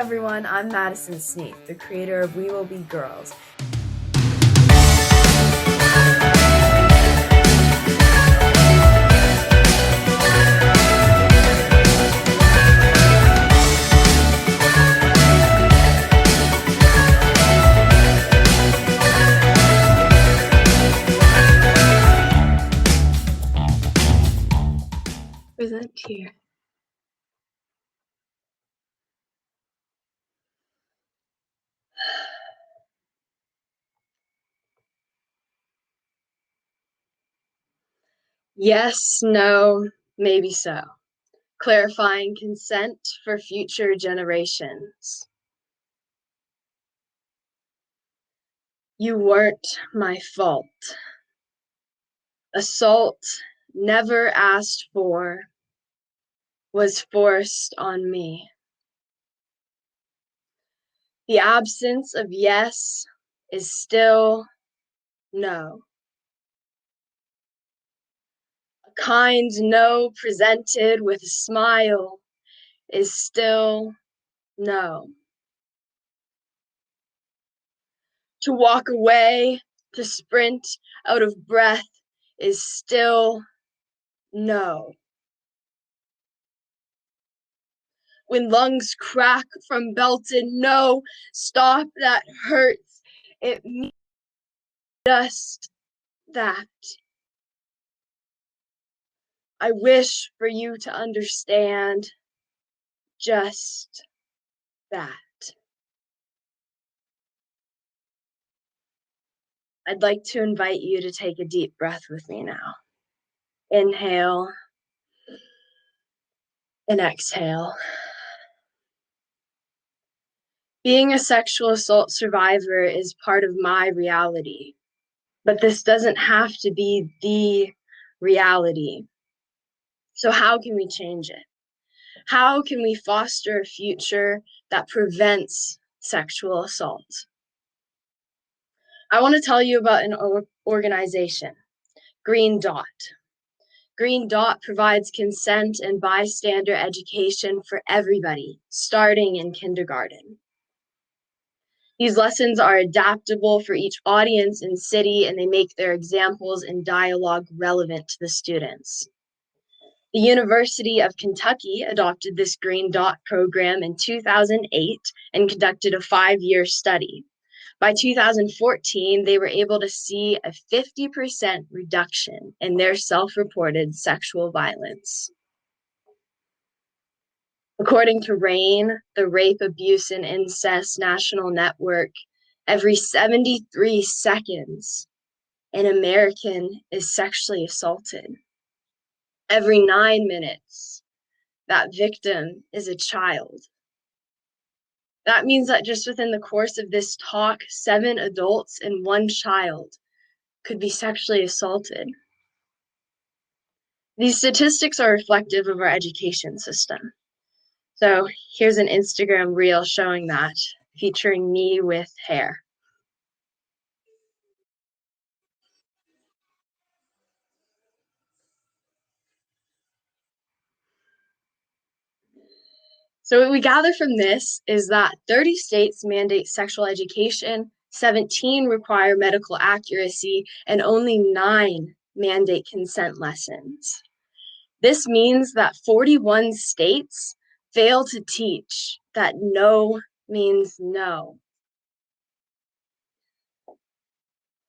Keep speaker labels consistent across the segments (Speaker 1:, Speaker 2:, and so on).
Speaker 1: everyone, I'm Madison Sneath, the creator of We Will Be Girls. Present here. Yes, no, maybe so. Clarifying consent for future generations. You weren't my fault. Assault, never asked for, was forced on me. The absence of yes is still no. A kind no presented with a smile is still no. To walk away, to sprint out of breath is still no. When lungs crack from belted no, stop, that hurts. It means just that. I wish for you to understand just that. I'd like to invite you to take a deep breath with me now. Inhale and exhale. Being a sexual assault survivor is part of my reality, but this doesn't have to be the reality. So how can we change it? How can we foster a future that prevents sexual assault? I want to tell you about an organization, Green Dot. Green Dot provides consent and bystander education for everybody, starting in kindergarten. These lessons are adaptable for each audience and city, and they make their examples and dialogue relevant to the students. The University of Kentucky adopted this Green Dot program in 2008 and conducted a 5-year study. By 2014, they were able to see a 50% reduction in their self-reported sexual violence. According to RAINN, the Rape, Abuse, and Incest National Network, every 73 seconds, an American is sexually assaulted. Every 9 minutes, that victim is a child. That means that just within the course of this talk, 7 adults and 1 child could be sexually assaulted. These statistics are reflective of our education system. So here's an Instagram reel showing that, featuring me with hair. So what we gather from this is that 30 states mandate sexual education, 17 require medical accuracy, and only 9 mandate consent lessons. This means that 41 states fail to teach that no means no.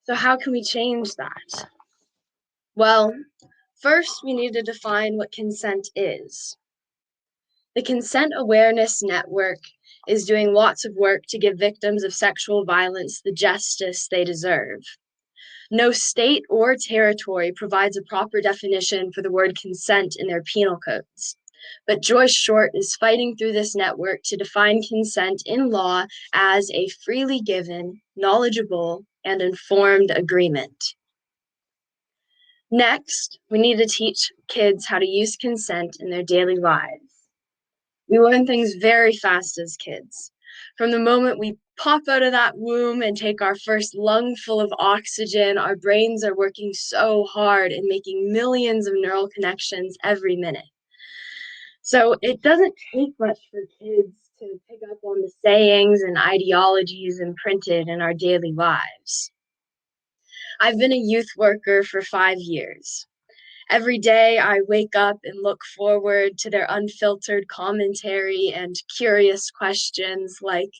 Speaker 1: So how can we change that? Well, first we need to define what consent is. The Consent Awareness Network is doing lots of work to give victims of sexual violence the justice they deserve. No state or territory provides a proper definition for the word consent in their penal codes. But Joyce Short is fighting through this network to define consent in law as a freely given, knowledgeable, and informed agreement. Next, we need to teach kids how to use consent in their daily lives. We learn things very fast as kids. From the moment we pop out of that womb and take our first lungful of oxygen, our brains are working so hard and making millions of neural connections every minute. So it doesn't take much for kids to pick up on the sayings and ideologies imprinted in our daily lives. I've been a youth worker for 5 years. Every day I wake up and look forward to their unfiltered commentary and curious questions like,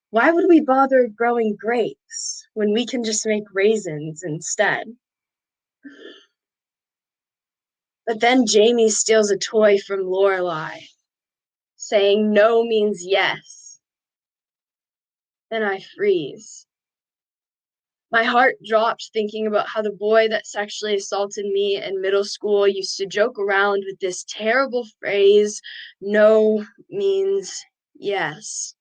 Speaker 1: why would we bother growing grapes when we can just make raisins instead? But then Jamie steals a toy from Lorelai, saying no means yes. Then I freeze. My heart dropped thinking about how the boy that sexually assaulted me in middle school used to joke around with this terrible phrase, no means yes.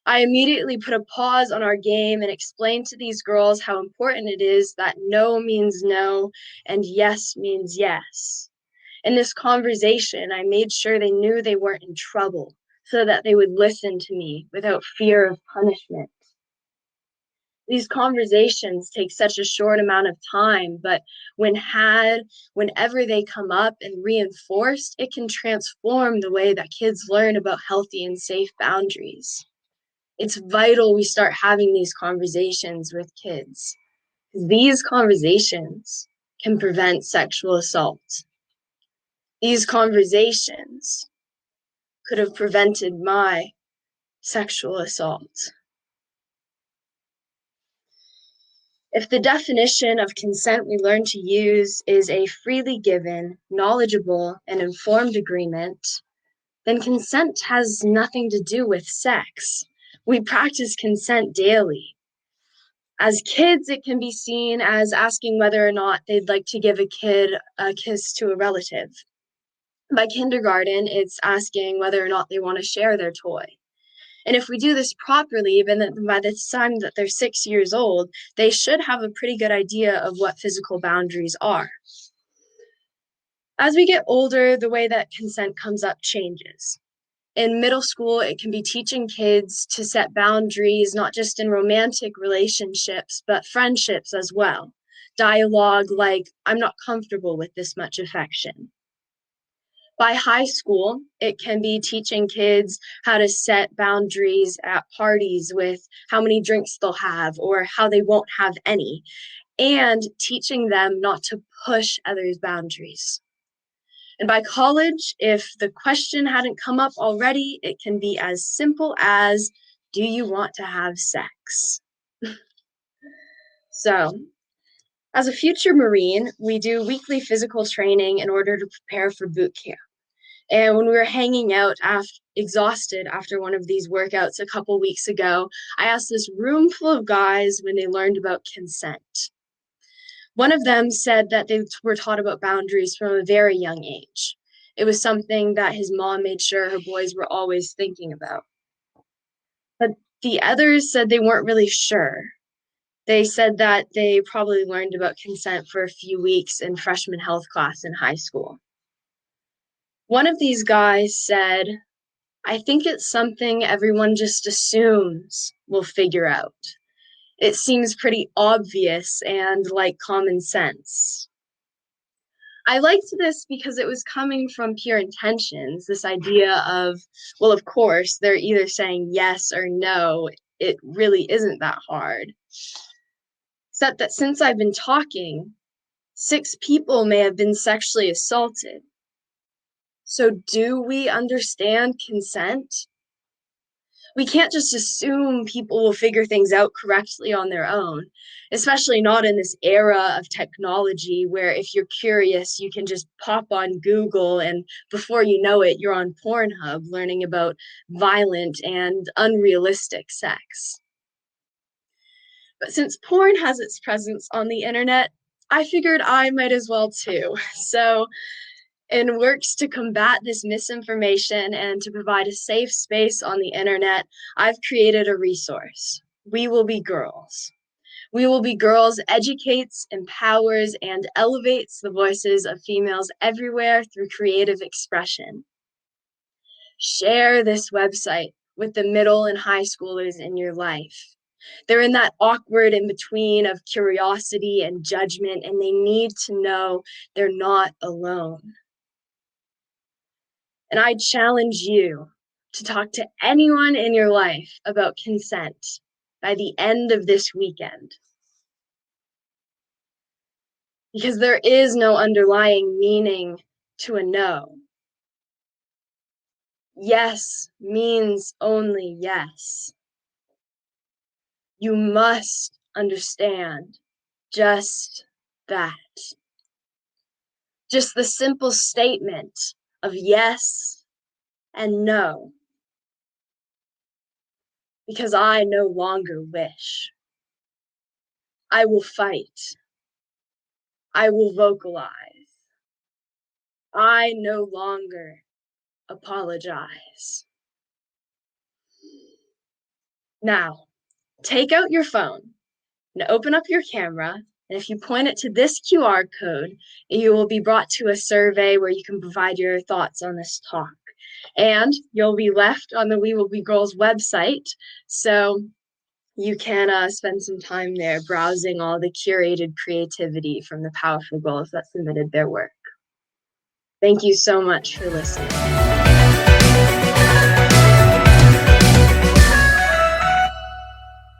Speaker 1: I immediately put a pause on our game and explained to these girls how important it is that no means no and yes means yes. In this conversation, I made sure they knew they weren't in trouble so that they would listen to me without fear of punishment. These conversations take such a short amount of time, but whenever they come up and reinforced, it can transform the way that kids learn about healthy and safe boundaries. It's vital we start having these conversations with kids. These conversations can prevent sexual assault. These conversations could have prevented my sexual assault. If the definition of consent we learn to use is a freely given, knowledgeable, and informed agreement, then consent has nothing to do with sex. We practice consent daily. As kids, it can be seen as asking whether or not they'd like to give a kid a kiss to a relative. By kindergarten, it's asking whether or not they want to share their toy. And if we do this properly, then by the time that they're 6 years old, they should have a pretty good idea of what physical boundaries are. As we get older, the way that consent comes up changes. In middle school, it can be teaching kids to set boundaries, not just in romantic relationships, but friendships as well. Dialogue like, I'm not comfortable with this much affection. By high school, it can be teaching kids how to set boundaries at parties with how many drinks they'll have or how they won't have any, and teaching them not to push others' boundaries. And by college, if the question hadn't come up already, it can be as simple as, do you want to have sex? So, as a future Marine, we do weekly physical training in order to prepare for boot camp. And when we were hanging out exhausted after one of these workouts a couple weeks ago, I asked this room full of guys when they learned about consent. One of them said that they were taught about boundaries from a very young age. It was something that his mom made sure her boys were always thinking about. But the others said they weren't really sure. They said that they probably learned about consent for a few weeks in freshman health class in high school. One of these guys said, I think it's something everyone just assumes we'll figure out. It seems pretty obvious and like common sense. I liked this because it was coming from pure intentions, this idea of, well, of course, they're either saying yes or no. It really isn't that hard. Except that since I've been talking, 6 people may have been sexually assaulted. So do we understand consent? We can't just assume people will figure things out correctly on their own, especially not in this era of technology where if you're curious, you can just pop on Google and before you know it, you're on Pornhub learning about violent and unrealistic sex. But since porn has its presence on the internet, I figured I might as well too. So in works to combat this misinformation and to provide a safe space on the internet, I've created a resource. We Will Be Girls. We Will Be Girls educates, empowers, and elevates the voices of females everywhere through creative expression. Share this website with the middle and high schoolers in your life. They're in that awkward in between of curiosity and judgment, and they need to know they're not alone. And I challenge you to talk to anyone in your life about consent by the end of this weekend. Because there is no underlying meaning to a no. Yes means only yes. You must understand just that. Just the simple statement of yes and no. Because I no longer wish. I will fight. I will vocalize. I no longer apologize. Now, take out your phone and open up your camera. And if you point it to this QR code, you will be brought to a survey where you can provide your thoughts on this talk. And you'll be left on the We Will Be Girls website. So you can spend some time there browsing all the curated creativity from the powerful girls that submitted their work. Thank you so much for listening.